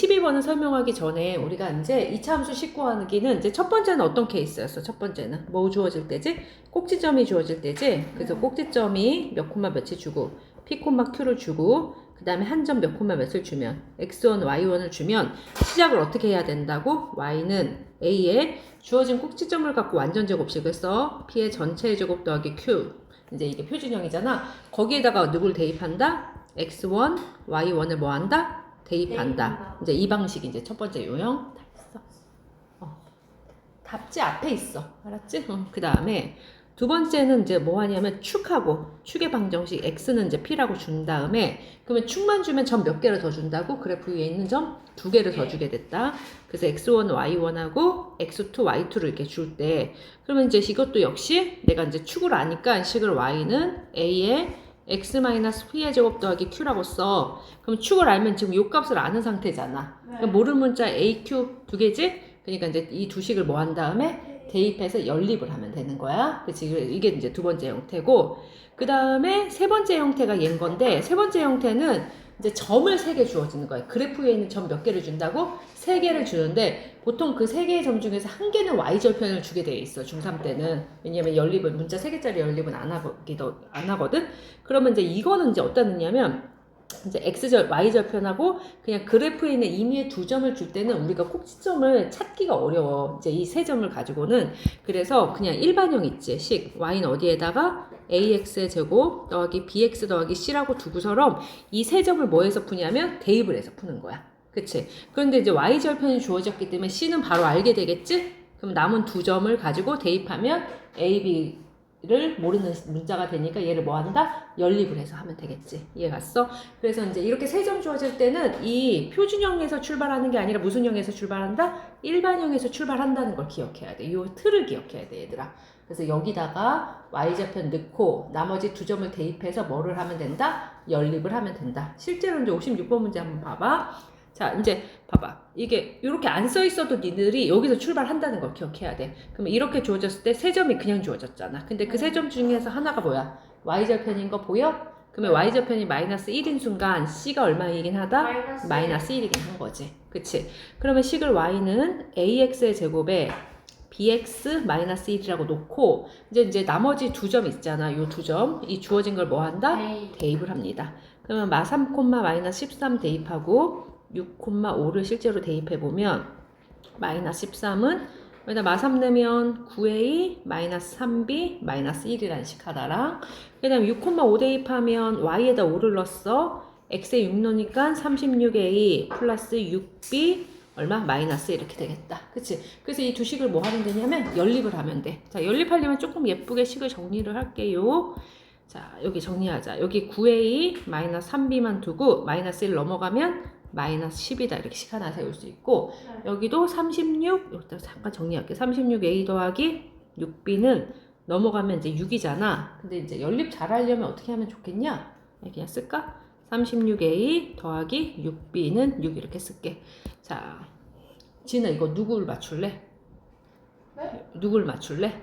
12번을 설명하기 전에 우리가 이제 2차 함수 씻고하기는 이제 첫 번째는 어떤 케이스였어? 첫 번째는 뭐 주어질 때지? 꼭지점이 주어질 때지? 그래서 꼭지점이 몇 콤마 몇을 주고 p 콤마 q를 주고 그 다음에 한 점 몇 콤마 몇을 주면 x1, y1을 주면 시작을 어떻게 해야 된다고? y는 a에 주어진 꼭지점을 갖고 완전 제곱식을 써. p의 전체 제곱 더하기 q. 이제 이게 표준형이잖아. 거기에다가 누굴 대입한다? x1, y1을 뭐 한다? 대입한다. 이제 이 방식이 이제 첫 번째 요형. 다 있어. 답지 앞에 있어. 알았지? 그 다음에 두 번째는 이제 뭐 하냐면 축하고 축의 방정식 x는 이제 p라고 준 다음에 그러면 축만 주면 점 몇 개를 더 준다고? 그래프 위에 있는 점 두 개를 더 주게 됐다. 그래서 x1, y1하고 x2, y2를 이렇게 줄 때 그러면 이제 이것도 역시 내가 이제 축을 아니까 식을 y는 a에 x-p의 제곱 더하기 q라고 써. 그럼 축을 알면 지금 요 값을 아는 상태잖아. 네. 그럼 모르는 문자 aq 두 개지? 그러니까 이제 이 두 식을 뭐 한 다음에 대입해서 연립을 하면 되는 거야. 그치? 이게 이제 두 번째 형태고, 그 다음에 세 번째 형태가 얘인 건데, 세 번째 형태는 이제 점을 3개 주어지는 거야. 그래프 위에 있는 점 몇 개를 준다고? 3개를 주는데, 보통 그 3개의 점 중에서 한 개는 y절편을 주게 돼 있어. 중3 때는. 왜냐면 연립은, 문자 3개짜리 연립은 안 하거든? 그러면 이제 이거는 이제 어디다 넣냐면, 이제 y절편하고 그냥 그래프에 있는 임의의 두 점을 줄 때는 우리가 꼭지점을 찾기가 어려워. 이제 이 세 점을 가지고는. 그래서 그냥 일반형 있지. 식 y는 어디에다가 ax의 제곱 더하기 bx 더하기 c라고 두고서럼 이 세 점을 뭐해서 푸냐면 대입을 해서 푸는 거야. 그치? 그런데 이제 y절편이 주어졌기 때문에 c는 바로 알게 되겠지? 그럼 남은 두 점을 가지고 대입하면 a, b 를 모르는 문자가 되니까 얘를 뭐 한다? 연립을 해서 하면 되겠지. 이해 갔어? 그래서 이제 이렇게 세 점 주어질 때는 이 표준형에서 출발하는 게 아니라 무슨 형에서 출발한다? 일반형에서 출발한다는 걸 기억해야 돼. 이 틀을 기억해야 돼, 얘들아. 그래서 여기다가 y좌편 넣고 나머지 두 점을 대입해서 뭐를 하면 된다? 연립을 하면 된다. 실제로 이제 56번 문제 한번 봐봐. 자, 이제 봐봐. 이게 이렇게 안 써 있어도 니들이 여기서 출발한다는 걸 기억해야 돼. 그러면 이렇게 주어졌을 때 세 점이 그냥 주어졌잖아. 근데 그 세 점 중에서 하나가 뭐야? y절편인 거 보여? 그러면 y절편이 마이너스 1인 순간 c가 얼마이긴 하다? 마이너스 1이긴 한 거지. 그치? 그러면 식을 y는 ax의 제곱에 bx 마이너스 1이라고 놓고 이제 나머지 두 점 있잖아. 요 두 점. 이 주어진 걸 뭐 한다? 대입을 합니다. 그러면 마3, 마이너스 13 대입하고 6,5를 실제로 대입해보면 마이너스 13은 여기다 마3 내면 9a 마이너스 3b 마이너스 1이라는 식 하나랑 그 다음에 6,5 대입하면 y에다 5를 넣었어. x에 6 넣으니까 36a 플러스 6b 얼마? 마이너스 이렇게 되겠다. 그치? 그래서 이 두 식을 뭐 하면 되냐면 연립을 하면 돼. 자, 연립하려면 조금 예쁘게 식을 정리를 할게요. 자, 여기 정리하자. 여기 9a 마이너스 3b만 두고 마이너스 1 넘어가면 마이너스 10이다. 이렇게 식 하나 세울 수 있고 여기도 36, 여기다 잠깐 정리할게. 36a 더하기 6b는 넘어가면 이제 6이잖아. 근데 이제 연립 잘 하려면 어떻게 하면 좋겠냐? 그냥 쓸까? 36a 더하기 6b는 6 이렇게 쓸게. 자, 지는 이거 누구를 맞출래? 네? 누구를 맞출래?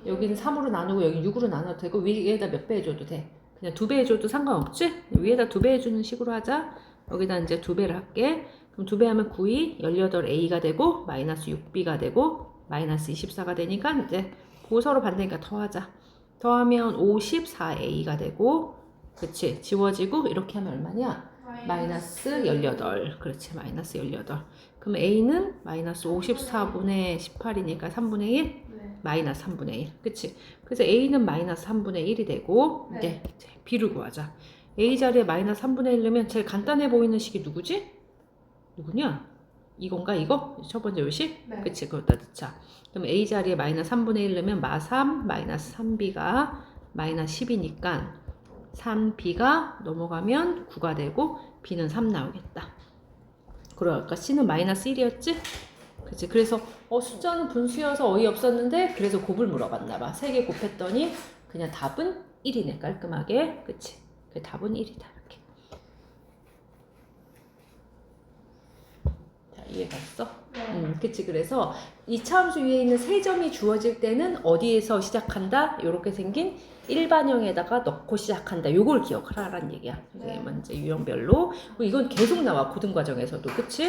여기는 3으로 나누고 여기 6으로 나눠도 되고 위에다 몇 배 해줘도 돼. 그냥 2배 해줘도 상관없지? 위에다 2배 해주는 식으로 하자. 여기다 이제 2배를 할게. 그럼 2배 하면 9이 18a가 되고 마이너스 6b가 되고 마이너스 24가 되니까 이제 그거 서로 반대니까 더하자. 더하면 54a가 되고 그치? 지워지고 이렇게 하면 얼마냐? 마이너스 18. 그렇지. 마이너스 18. 그럼 a는 마이너스 54분의 18이니까 3분의 1? 마이너스 3분의 1. 그치? 그래서 a는 마이너스 3분의 1이 되고 이제 b를 구하자. a 자리에 마이너스 3분의 1 넣으면 제일 간단해 보이는 식이 누구지? 누구냐? 이건가 이거? 첫 번째 요식? 네. 그치? 그것다 넣자. 그럼 a 자리에 마이너스 3분의 1 넣으면 마3 마이너스 3b가 마이너스 10이니까 3b가 넘어가면 9가 되고 b는 3 나오겠다. 그러니까 c는 마이너스 1이었지? 그치? 그래서 숫자는 분수여서 어이없었는데 그래서 곱을 물어봤나봐. 3개 곱했더니 그냥 답은 1이네. 깔끔하게. 그치? 그 답은 1이다. 이렇게. 자, 이해갔어? 네. 그치. 그래서 이차함수 위에 있는 세 점이 주어질 때는 어디에서 시작한다? 요렇게 생긴 일반형에다가 넣고 시작한다. 요걸 기억하라는 얘기야. 선생님은 이제 유형별로. 이건 계속 나와, 고등과정에서도. 그치?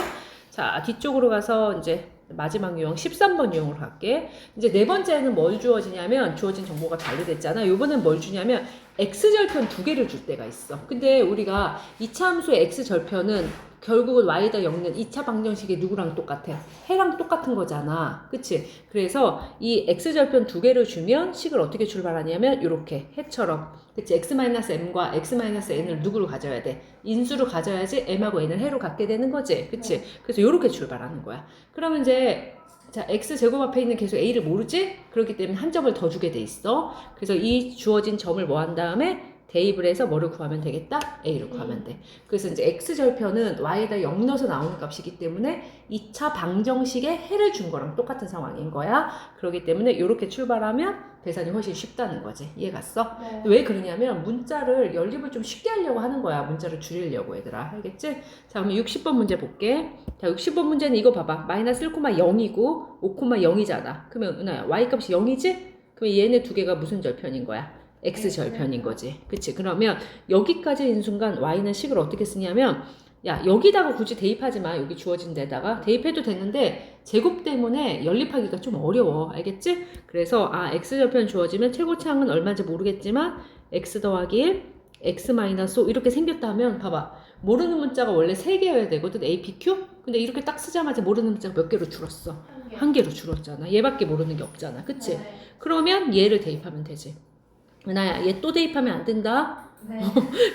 자, 뒤쪽으로 가서 이제 마지막 유형 13번 유형으로 갈게. 이제 네 번째는 뭘 주어지냐면, 주어진 정보가 잔류됐잖아. 요번엔 뭘 주냐면 x절편 두 개를 줄 때가 있어. 근데 우리가 이차함수의 x절편은 결국은 y다 0는 2차 방정식이 누구랑 똑같아? 해랑 똑같은 거잖아. 그치? 그래서 이 x절편 두 개를 주면 식을 어떻게 출발하냐면 이렇게 해처럼. 그치? x-m과 x-n을 누구로 가져야 돼? 인수로 가져야지 m하고 n을 해로 갖게 되는 거지. 그치? 그래서 이렇게 출발하는 거야. 그러면 이제 자, x제곱 앞에 있는 계속 a를 모르지? 그렇기 때문에 한 점을 더 주게 돼 있어. 그래서 이 주어진 점을 뭐 한 다음에 대입을 해서 뭐를 구하면 되겠다? a를 구하면 돼. 그래서 이제 x절편은 y에다 0 넣어서 나오는 값이기 때문에 2차 방정식에 해를 준 거랑 똑같은 상황인 거야. 그렇기 때문에 이렇게 출발하면 계산이 훨씬 쉽다는 거지. 이해 갔어? 네. 왜 그러냐면 문자를 연립을 좀 쉽게 하려고 하는 거야. 문자를 줄이려고 얘들아. 알겠지? 자, 그러면 60번 문제 볼게. 자, 60번 문제는 이거 봐봐. 마이너스 1,0이고 5,0이잖아. 그러면 은하야, y 값이 0이지? 그러면 얘네 두 개가 무슨 절편인 거야? x절편인 거지. 그치? 그러면 여기까지 인 순간 y는 식을 어떻게 쓰냐면, 야, 여기다가 굳이 대입하지 마. 여기 주어진 데다가 대입해도 되는데 제곱 때문에 연립하기가 좀 어려워. 알겠지? 그래서 x절편 주어지면 최고차항은 얼마인지 모르겠지만 x 더하기 1, x 마이너스 5 이렇게 생겼다 하면 봐봐. 모르는 문자가 원래 3개여야 되거든. a, p, q. 근데 이렇게 딱 쓰자마자 모르는 문자가 몇 개로 줄었어? 한 개로 줄었잖아. 얘밖에 모르는 게 없잖아. 그치? 네. 그러면 얘를 대입하면 되지. 은하야, 얘 또 대입하면 안 된다. 네.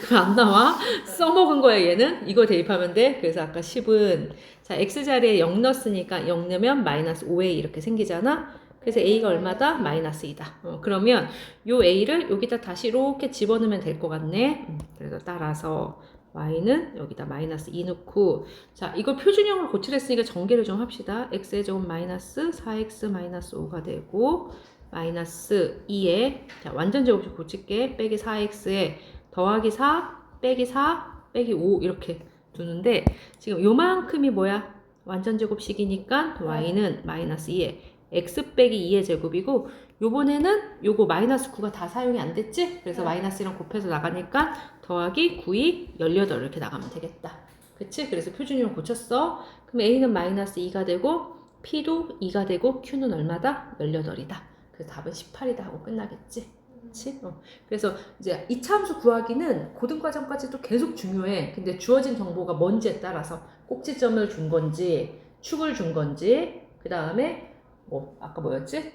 그거 안 나와. 써먹은 거야, 얘는. 이거 대입하면 돼. 그래서 아까 10은 자, x자리에 0 넣었으니까 0 넣으면 마이너스 5a 이렇게 생기잖아. 그래서 a가 얼마다? 마이너스 2다. 그러면 요 a를 여기다 다시 이렇게 집어넣으면 될 것 같네. 그래서 따라서 y는 여기다 마이너스 2 넣고, 자, 이걸 표준형으로 고칠했으니까 전개를 좀 합시다. x의 제곱 마이너스 4x 마이너스 5가 되고, 마이너스 2에, 자, 완전 제곱식 고칠게. 빼기 4x에 더하기 4, 빼기 4, 빼기 5 이렇게 두는데, 지금 요만큼이 뭐야? 완전 제곱식이니까 y는 마이너스 2에 x 빼기 2의 제곱이고, 요번에는 요거 마이너스 9가 다 사용이 안 됐지? 그래서 마이너스랑 곱해서 나가니까 더하기 9이 18 이렇게 나가면 되겠다. 그치? 그래서 표준형 고쳤어. 그럼 a는 마이너스 2가 되고, p도 2가 되고, q는 얼마다? 18이다. 그래서 답은 18이다 하고 끝나겠지. 그치? 그래서 이제 이차함수 구하기는 고등과정까지도 계속 중요해. 근데 주어진 정보가 뭔지에 따라서 꼭지점을 준 건지, 축을 준 건지, 그 다음에 뭐 아까 뭐였지?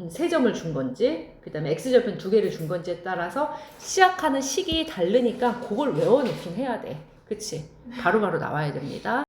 세 점을 준 건지, 그 다음에 x절편 두 개를 준 건지에 따라서 시작하는 시기 다르니까 그걸 외워놓긴 해야 돼. 그치? 바로바로 나와야 됩니다.